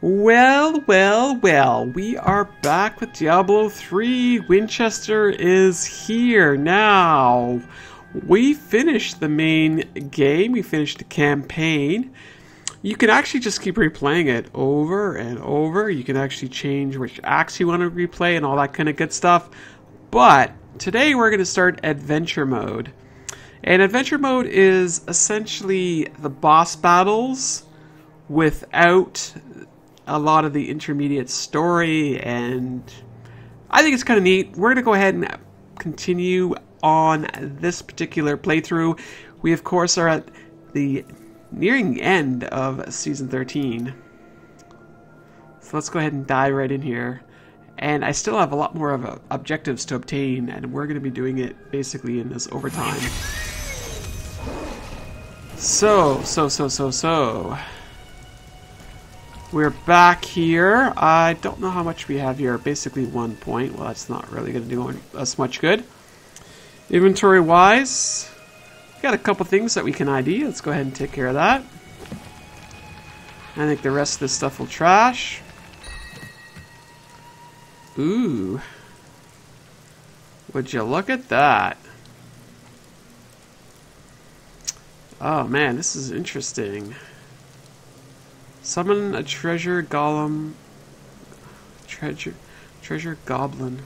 Well, well, well, we are back with Diablo 3. Winchester is here now. We finished the main game, we finished the campaign. You can actually just keep replaying it over and over. You can actually change which acts you want to replay and all that kind of good stuff. But today we're going to start adventure mode. And adventure mode is essentially the boss battles without a lot of the intermediate story, and I think it's kind of neat. We're going to go ahead and continue on this particular playthrough. We, of course, are at the nearing end of Season 13. So let's go ahead and dive right in here. And I still have a lot more of objectives to obtain, and we're going to be doing it basically in this overtime. So. We're back here. I don't know how much we have here. Basically 1 point. Well, that's not really going to do us much good. Inventory-wise, we got a couple things that we can ID. Let's go ahead and take care of that. I think the rest of this stuff will trash. Ooh. Would you look at that? Oh man, this is interesting. Summon a treasure golem. Treasure goblin.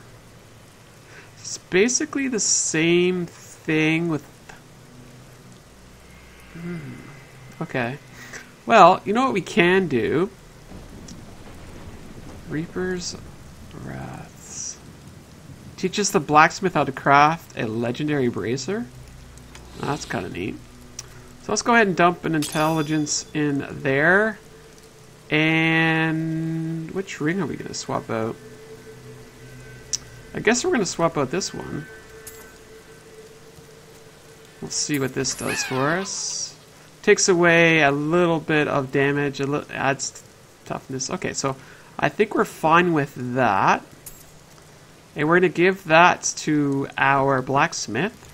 It's basically the same thing with... Okay. Well, you know what we can do? Reaper's Wraths. Teaches the blacksmith how to craft a legendary bracer. Oh, that's kind of neat. So let's go ahead and dump an intelligence in there. And which ring are we going to swap out? I guess we're going to swap out this one. Let's see what this does for us. Takes away a little bit of damage, adds toughness. Okay, so I think we're fine with that. And we're going to give that to our blacksmith.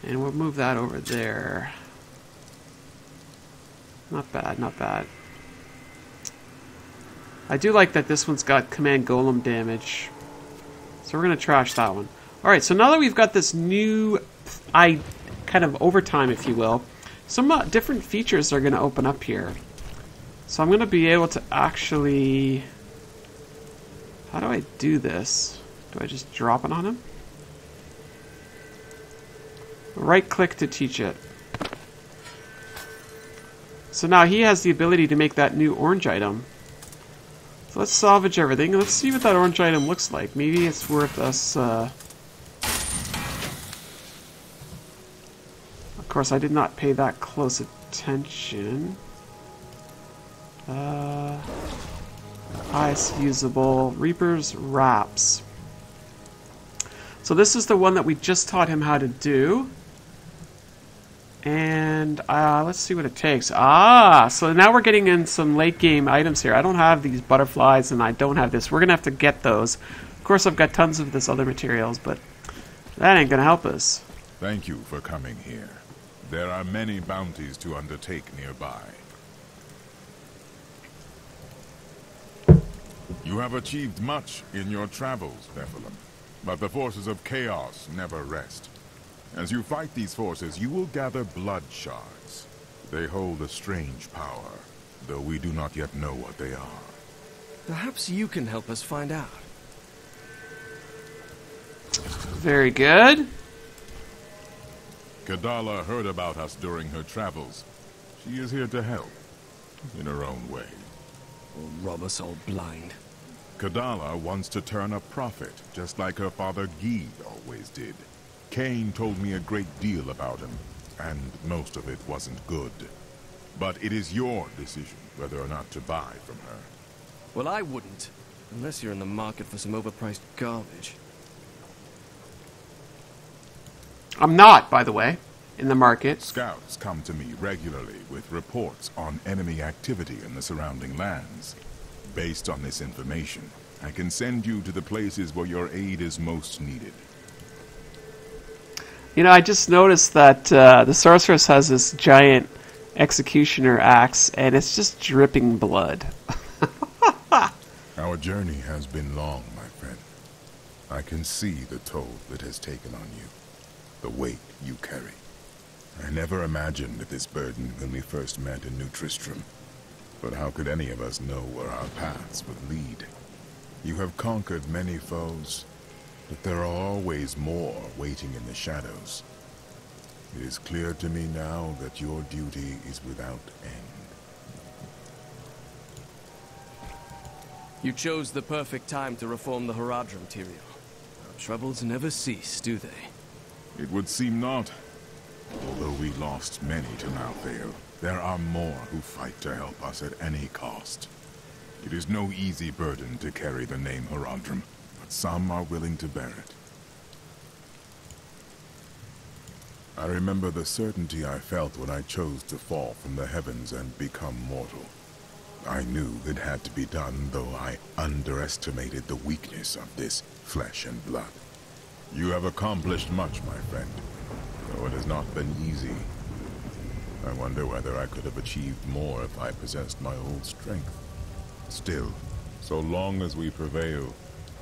And we'll move that over there. Not bad, not bad. I do like that this one's got command golem damage. So we're going to trash that one. Alright, so now that we've got this new kind of overtime, if you will, some different features are going to open up here. So I'm going to be able to actually... How do I do this? Do I just drop it on him? Right click to teach it. So now he has the ability to make that new orange item. So let's salvage everything and let's see what that orange item looks like. Maybe it's worth us... Of course, I did not pay that close attention. Ice usable. Reaper's Wraps. So this is the one that we just taught him how to do. And let's see what it takes. So now we're getting in some late game items here. I don't have these butterflies and I don't have this. We're going to have to get those. Of course, I've got tons of this other materials, but that ain't going to help us. Thank you for coming here. There are many bounties to undertake nearby. You have achieved much in your travels, Nephilim, but the forces of chaos never rest. As you fight these forces, you will gather blood shards. They hold a strange power, though we do not yet know what they are. Perhaps you can help us find out. Very good. Kadala heard about us during her travels. She is here to help, in her own way. Or rob us all blind. Kadala wants to turn a prophet, just like her father Guy always did. Cain told me a great deal about him, and most of it wasn't good. But it is your decision whether or not to buy from her. Well, I wouldn't, unless you're in the market for some overpriced garbage. I'm not, by the way, in the market. Scouts come to me regularly with reports on enemy activity in the surrounding lands. Based on this information, I can send you to the places where your aid is most needed. You know, I just noticed that the sorceress has this giant executioner axe, and it's just dripping blood. Our journey has been long, my friend. I can see the toll it has taken on you, the weight you carry. I never imagined this burden when we first met in New Tristram, but how could any of us know where our paths would lead? You have conquered many foes, but there are always more waiting in the shadows. It is clear to me now that your duty is without end. You chose the perfect time to reform the Horadrim, Tyrael. Our troubles never cease, do they? It would seem not. Although we lost many to Malthael, there are more who fight to help us at any cost. It is no easy burden to carry the name Horadrim, but some are willing to bear it. I remember the certainty I felt when I chose to fall from the heavens and become mortal. I knew it had to be done, though I underestimated the weakness of this flesh and blood. You have accomplished much, my friend, though it has not been easy. I wonder whether I could have achieved more if I possessed my old strength. Still, so long as we prevail,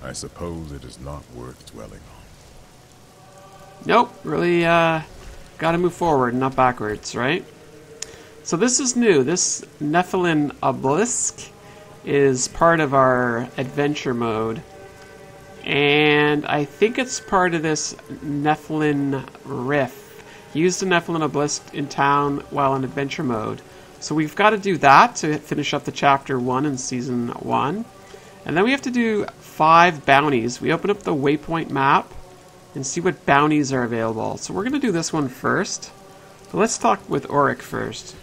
I suppose it is not worth dwelling on. Nope, really gotta move forward, not backwards, right? So this is new. This Nephilim Obelisk is part of our adventure mode. And I think it's part of this Nephilim Rift. Use the Nephilim Obelisk in town while in adventure mode. So we've got to do that to finish up the chapter 1 in season 1. And then we have to do 5 bounties. We open up the waypoint map and see what bounties are available. So we're going to do this one first. But let's talk with Auric first.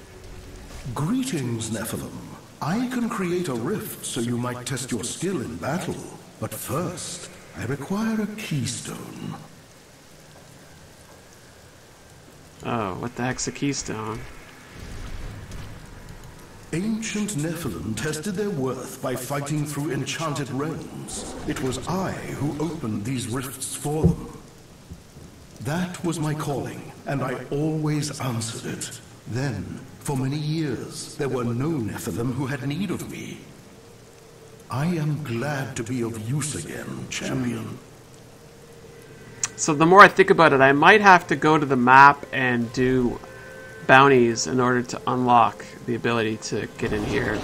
Greetings, Nephilim. I can create a rift so you might test your skill in battle. But first, I require a keystone. Oh, what the heck's a keystone? Ancient Nephilim tested their worth by fighting through enchanted realms. It was I who opened these rifts for them. That was my calling, and I always answered it. Then, for many years, there were no Nephilim who had need of me. I am glad to be of use again, champion. So the more I think about it, I might have to go to the map and do bounties in order to unlock the ability to get in here.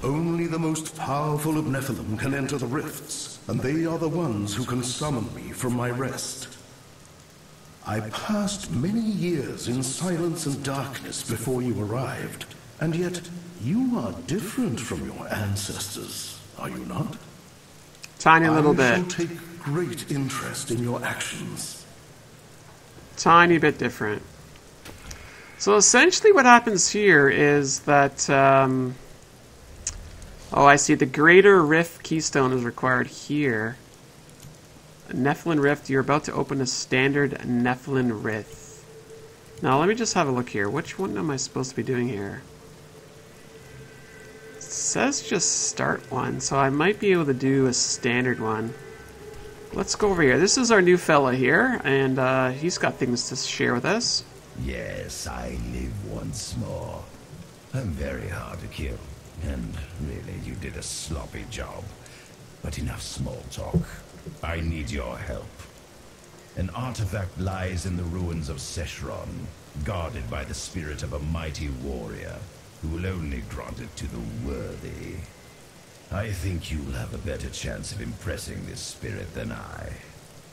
Only the most powerful of Nephilim can enter the rifts, and they are the ones who can summon me from my rest. I passed many years in silence and darkness before you arrived, and yet you are different from your ancestors, are you not? Tiny little bit. I shall take great interest in your actions. Tiny bit different. So essentially what happens here is that... oh, I see. The Greater Rift Keystone is required here. Nephilim Rift. You're about to open a standard Nephilim Rift. Now, let me just have a look here. Which one am I supposed to be doing here? It says just start one, so I might be able to do a standard one. Let's go over here. This is our new fella here, and he's got things to share with us. Yes, I live once more. I'm very hard to kill, and really, you did a sloppy job. But enough small talk. I need your help. An artifact lies in the ruins of Seshron, guarded by the spirit of a mighty warrior, who will only grant it to the worthy. I think you'll have a better chance of impressing this spirit than I.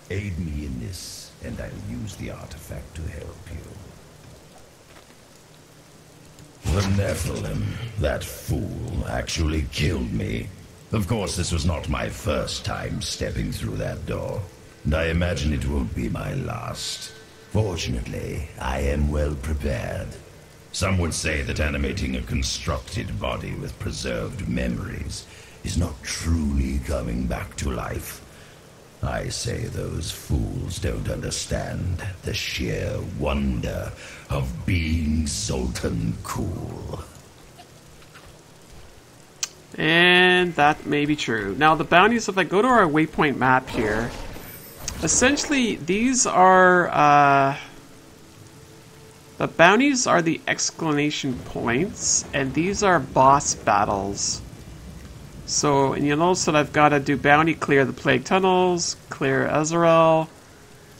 Aid me in this, and I'll use the artifact to help you. The Nephilim, that fool, actually killed me. Of course, this was not my first time stepping through that door, and I imagine it won't be my last. Fortunately, I am well prepared. Some would say that animating a constructed body with preserved memories is not truly coming back to life. I say those fools don't understand the sheer wonder of being Zoltan cool. And that may be true. Now, the bounties, if I go to our waypoint map here, essentially, these are... the bounties are the exclamation points, and these are boss battles. So, and you'll notice that I've got to do bounty, clear the plague tunnels, clear Ezreal,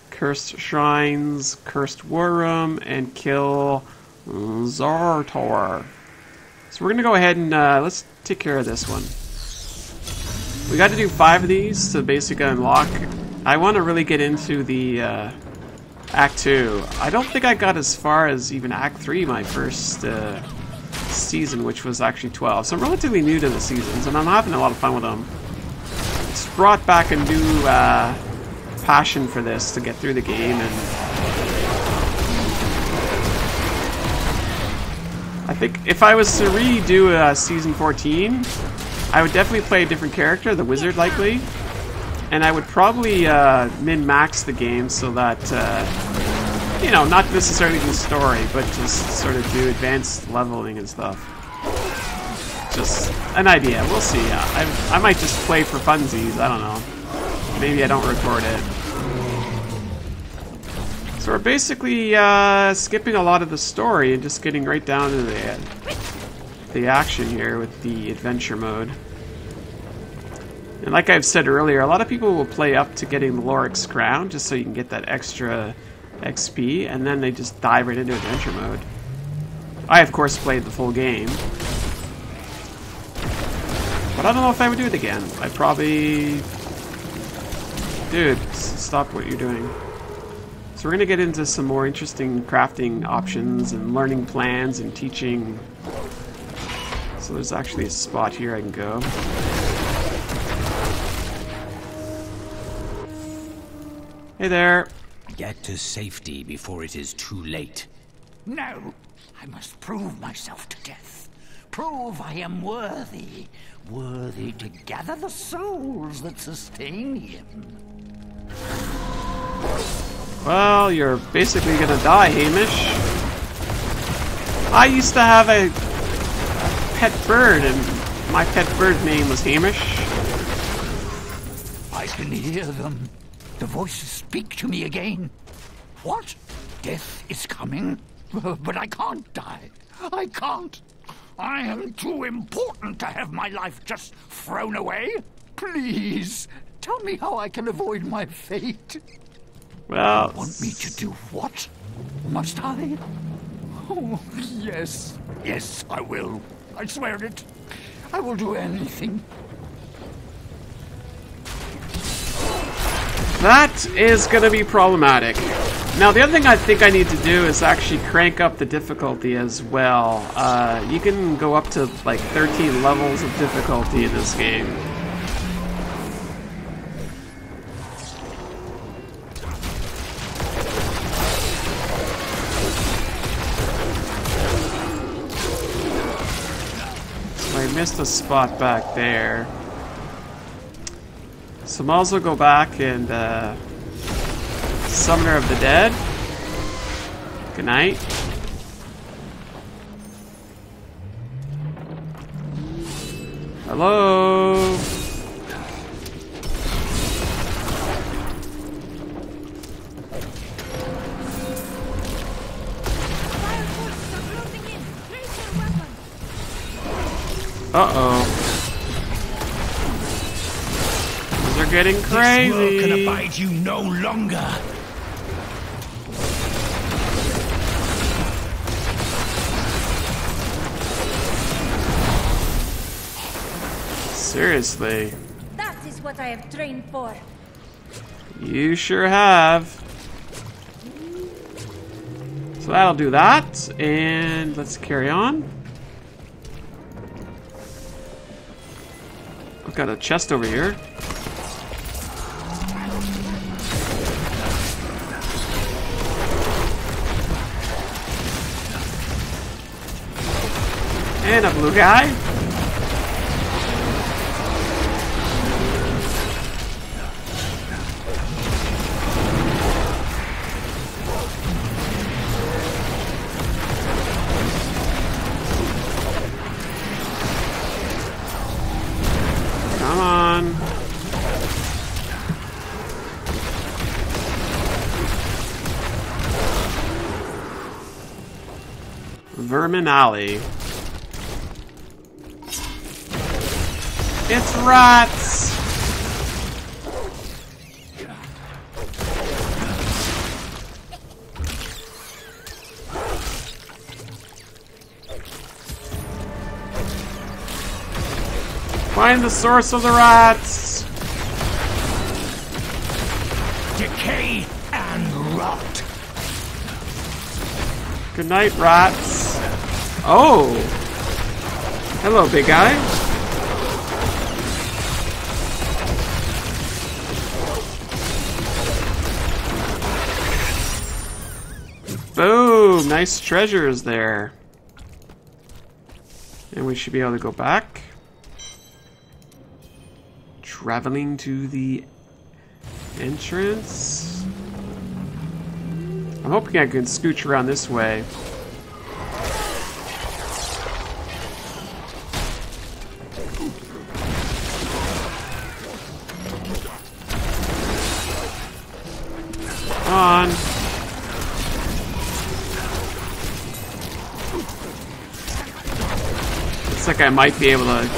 cursed shrines, cursed war room, and kill Zartor. So we're going to go ahead and let's take care of this one. We got to do 5 of these to basically unlock. I want to really get into the Act 2. I don't think I got as far as even Act 3 my first season, which was actually 12. So I'm relatively new to the seasons, and I'm having a lot of fun with them. It's brought back a new passion for this to get through the game, and I think if I was to redo Season 14, I would definitely play a different character, the wizard likely, and I would probably min-max the game so that, you know, not necessarily do story, but just sort of do advanced leveling and stuff. Just an idea, we'll see. I might just play for funsies, I don't know. Maybe I don't record it. So we're basically skipping a lot of the story and just getting right down to the action here with the adventure mode. And like I've said earlier, a lot of people will play up to getting the Loric's Crown just so you can get that extra XP, and then they just dive right into adventure mode. I, of course, played the full game. But I don't know if I would do it again. I'd probably... Dude, stop what you're doing. So we're going to get into some more interesting crafting options and learning plans and teaching. So there's actually a spot here I can go. Hey there. Get to safety before it is too late. No, I must prove myself to death. Prove I am worthy. Worthy to gather the souls that sustain him. Well, you're basically gonna die, Hamish. I used to have a pet bird, and my pet bird name was Hamish. I can hear them. The voices speak to me again. What? Death is coming? But I can't die. I can't. I am too important to have my life just thrown away. Please, tell me how I can avoid my fate. Well... You want me to do what? Must I? Oh, yes. Yes, I will. I swear it. I will do anything. That is going to be problematic. Now, the other thing I think I need to do is actually crank up the difficulty as well. You can go up to like 13 levels of difficulty in this game. So I missed a spot back there. So I'll also go back and Summoner of the Dead. Good night. Hello. Uh-oh. They're getting crazy. This world can abide you no longer. Seriously. That is what I have trained for. You sure have. So that'll do that, and let's carry on. I've got a chest over here. And a blue guy. Come on. Vermin Alley. It's rats! Find the source of the rats! Decay and rot. Good night, rats. Oh! Hello, big guy. Boom! Nice treasures there. And we should be able to go back. Traveling to the entrance. I'm hoping I can scooch around this way. Come on. Looks like I might be able to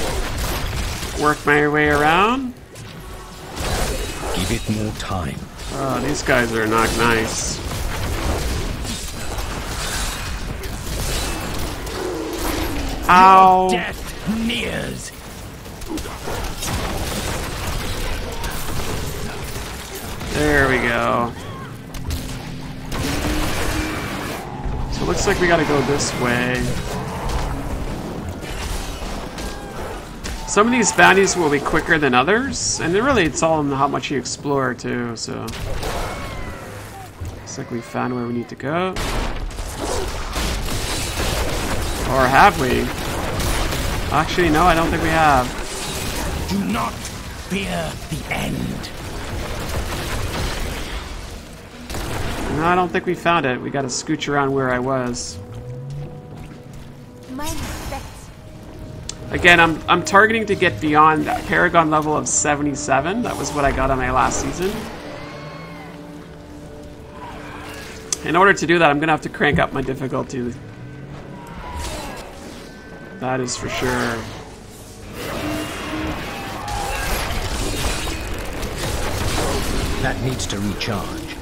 work my way around. Give it more time. Oh, these guys are not nice. Ow! Death nears. There we go. So it looks like we gotta go this way. Some of these bounties will be quicker than others, and really it's all in how much you explore too, so. Looks like we found where we need to go. Or have we? Actually, no, I don't think we have. Do not fear the end. No, I don't think we found it. We gotta scooch around where I was. My respects. Again, I'm targeting to get beyond that Paragon level of 77. That was what I got on my last season. In order to do that, I'm gonna have to crank up my difficulty. That is for sure. That needs to recharge.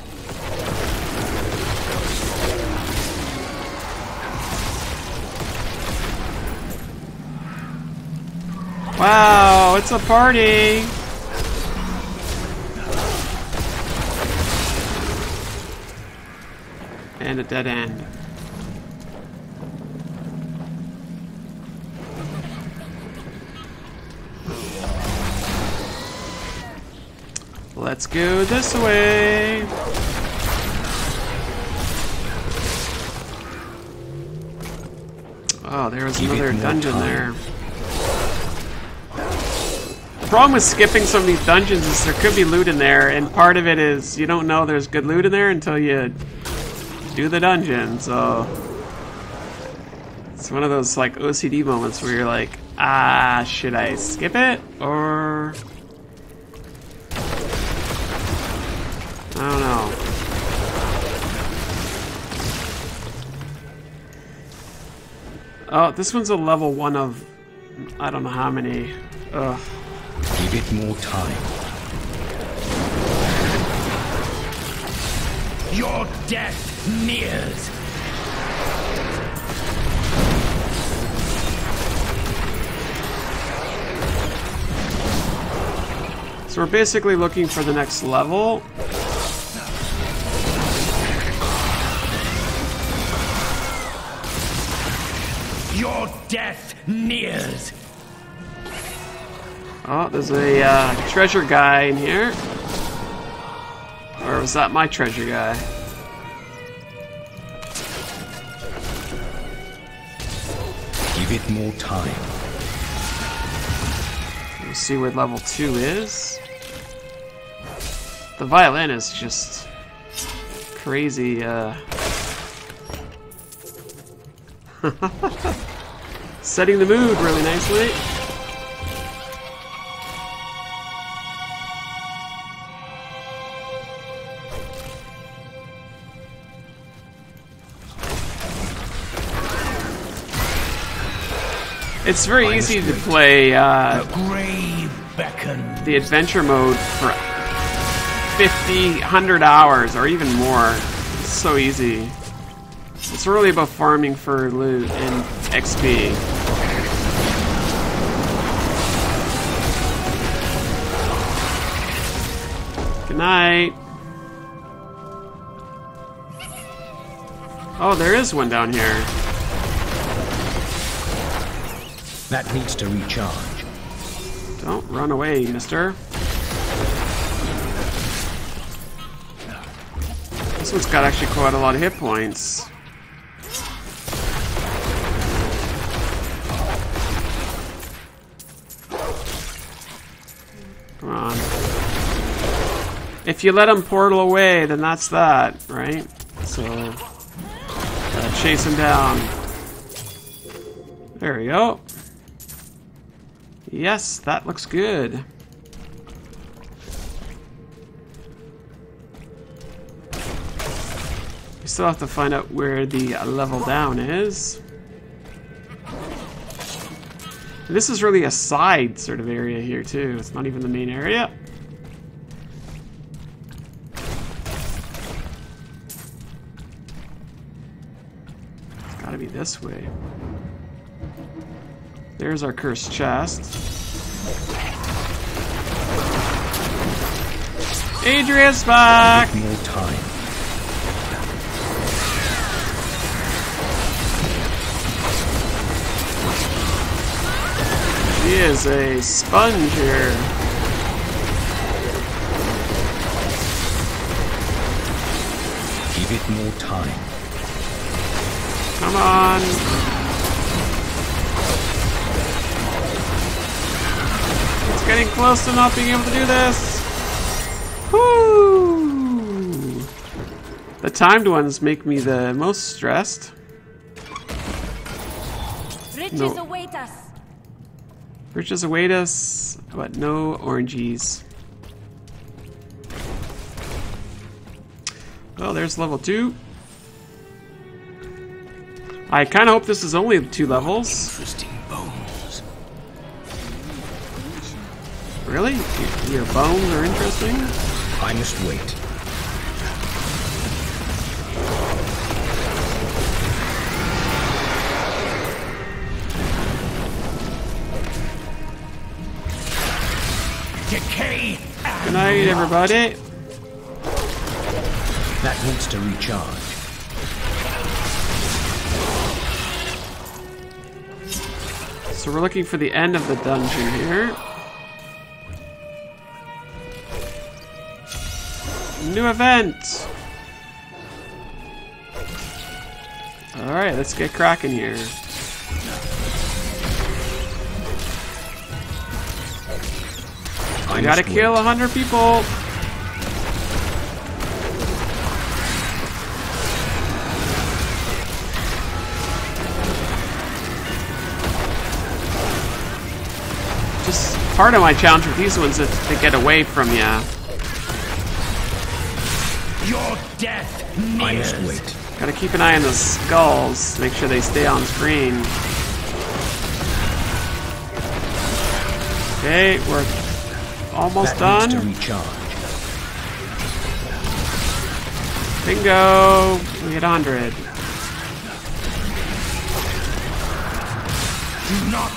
Wow, it's a party! And a dead end. Let's go this way. Oh, there was another dungeon there. The problem with skipping some of these dungeons is there could be loot in there, and part of it is you don't know there's good loot in there until you do the dungeon, so it's one of those like OCD moments where you're like, ah, should I skip it or I don't know. Oh, this one's a level 1 of I don't know how many. Ugh. Give it more time. Your death nears. So we're basically looking for the next level. Your death nears. Oh, there's a treasure guy in here. Or was that my treasure guy? Give it more time. Let's see where level 2 is. The violin is just crazy. Setting the mood really nicely. It's very easy to play The grave beckons. the adventure mode for 50, 100 hours or even more. It's so easy. It's really about farming for loot and XP. Good night. Oh, there is one down here. That needs to recharge. Don't run away, mister. This one's got actually quite a lot of hit points. Come on. If you let him portal away, then that's that, right? So, gotta chase him down. There we go. Yes, that looks good. We still have to find out where the level down is. And this is really a side sort of area here too. It's not even the main area. It's gotta be this way. There's our cursed chest. Adrian's back! More time. She is a sponge here. Give it more time. Come on. It's getting close to not being able to do this. Whoo! The timed ones make me the most stressed. Riches No. await us. Riches await us, but no oranges. Well, there's level 2. I kind of hope this is only 2 levels. Interesting bones. Really? Your bones are interesting? I must wait. Decay. Good night, everybody. That needs to recharge. So we're looking for the end of the dungeon here. New event! Alright, let's get cracking here. I gotta kill 100 people! Just part of my challenge with these ones is to get away from ya. Your death I must nears. wait. Gotta keep an eye on the skulls, make sure they stay on screen. Okay, we're almost That needs done. to recharge. Bingo! We hit 100. Do not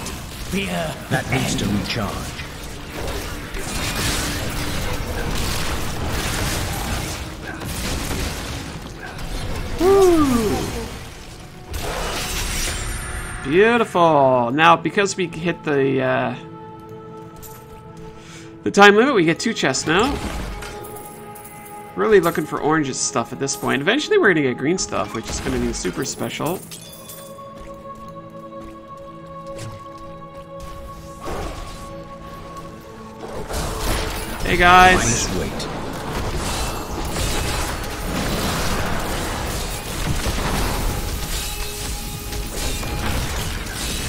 fear. That needs to recharge. Woo! Beautiful. Now, because we hit the time limit, we get 2 chests now. Really looking for orange stuff at this point. Eventually, we're gonna get green stuff, which is gonna be super special. Hey I guys. must wait.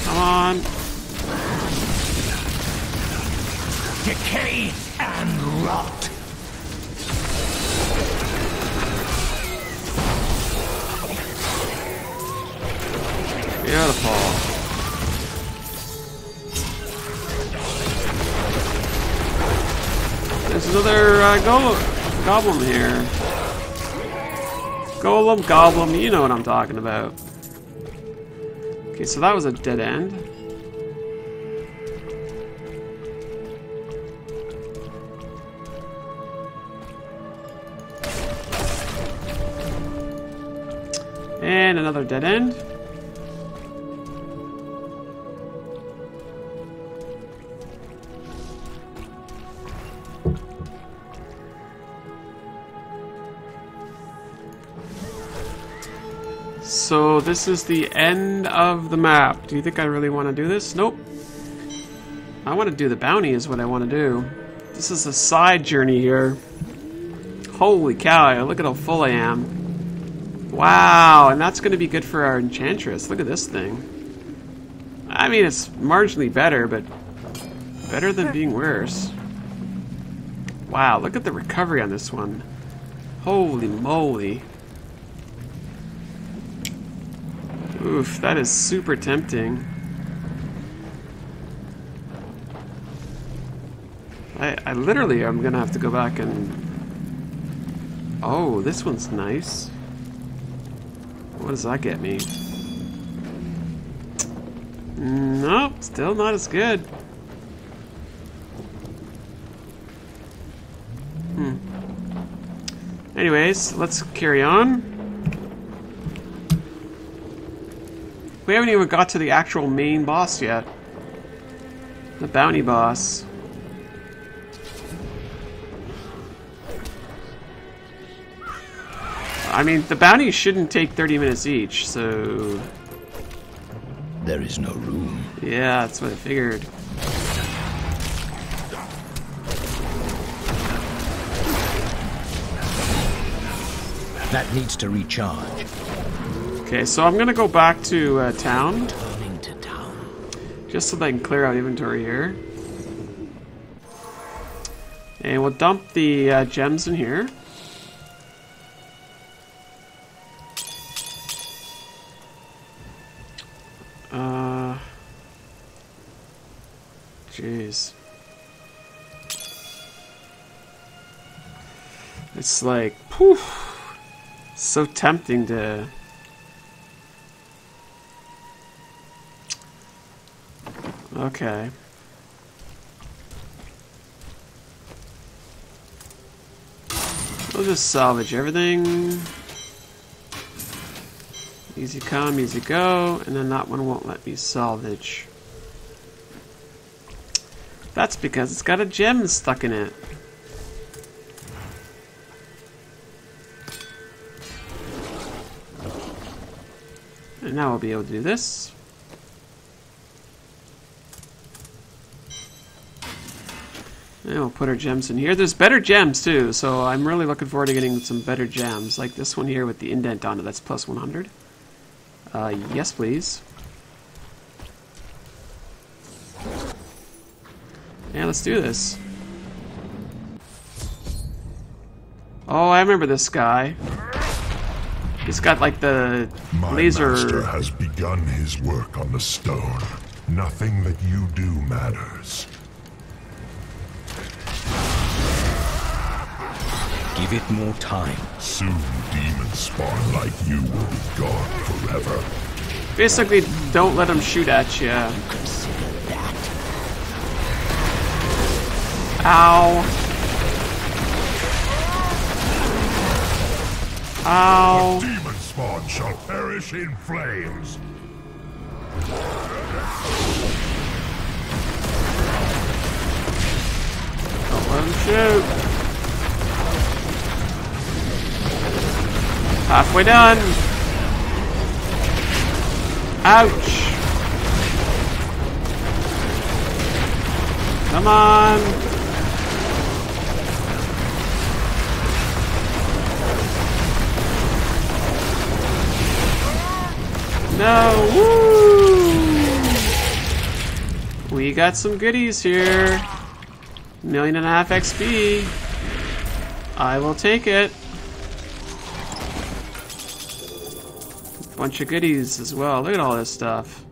Come on. Decay and rot. Beautiful. another goblin here. Golem, goblin, you know what I'm talking about. Okay, so that was a dead end. And another dead end. So this is the end of the map. Do you think I really want to do this? Nope. I want to do the bounty is what I want to do. This is a side journey here. Holy cow, look at how full I am. Wow, and that's going to be good for our enchantress. Look at this thing. I mean, it's marginally better, but better than being worse. Wow, look at the recovery on this one. Holy moly. Oof, that is super tempting. I literally am gonna have to go back and... Oh, this one's nice. What does that get me? Nope, still not as good. Anyways, let's carry on. We haven't even got to the actual main boss yet. The bounty boss. I mean, the bounties shouldn't take 30 minutes each, so... There is no room. Yeah, that's what I figured. That needs to recharge. Okay, so I'm gonna go back to town. Turning to town. Just so that I can clear out inventory here. And we'll dump the gems in here. Jeez. It's like, poof, so tempting to... Okay. We'll just salvage everything. Easy come, easy go, and then that one won't let me salvage. That's because it's got a gem stuck in it. And now we'll be able to do this. And we'll put our gems in here. There's better gems too, so I'm really looking forward to getting some better gems. Like this one here with the indent on it, that's plus 100. Yes please. Yeah, let's do this. Oh, I remember this guy. He's got like the laser... My master has begun his work on the stone. Nothing that you do matters. Give it more time. Soon demon spawn like you will be gone forever. Basically, don't let him shoot at you. Consider that. Ow. Ow. The demon spawn shall perish in flames. Don't let him shoot. Halfway done. Ouch. Come on. No. Woo. We got some goodies here. 1.5 million XP. I will take it. Bunch of goodies as well. Look at all this stuff.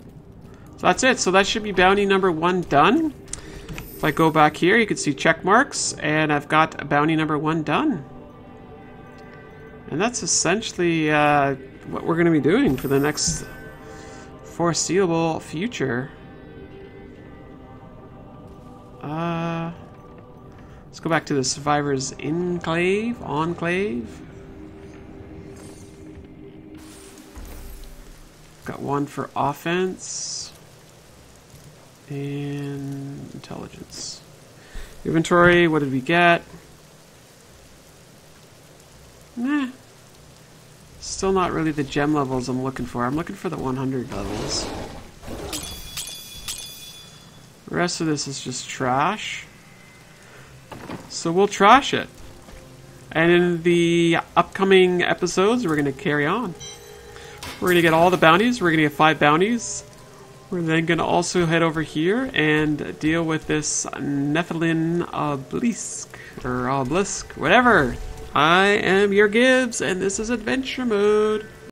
So that's it. So that should be bounty number 1 done. If I go back here, you can see check marks, and I've got bounty number 1 done. And that's essentially what we're going to be doing for the next foreseeable future. Let's go back to the Survivor's Enclave. Got 1 for offense and intelligence. Inventory, what did we get? Nah. Still not really the gem levels I'm looking for. I'm looking for the 100 levels. The rest of this is just trash. So we'll trash it. And in the upcoming episodes, we're going to carry on. We're going to get all the bounties. We're going to get 5 bounties. We're then going to also head over here and deal with this Nephilim Obelisk, or Obelisk, whatever. I am YourGibs, and this is Adventure Mode.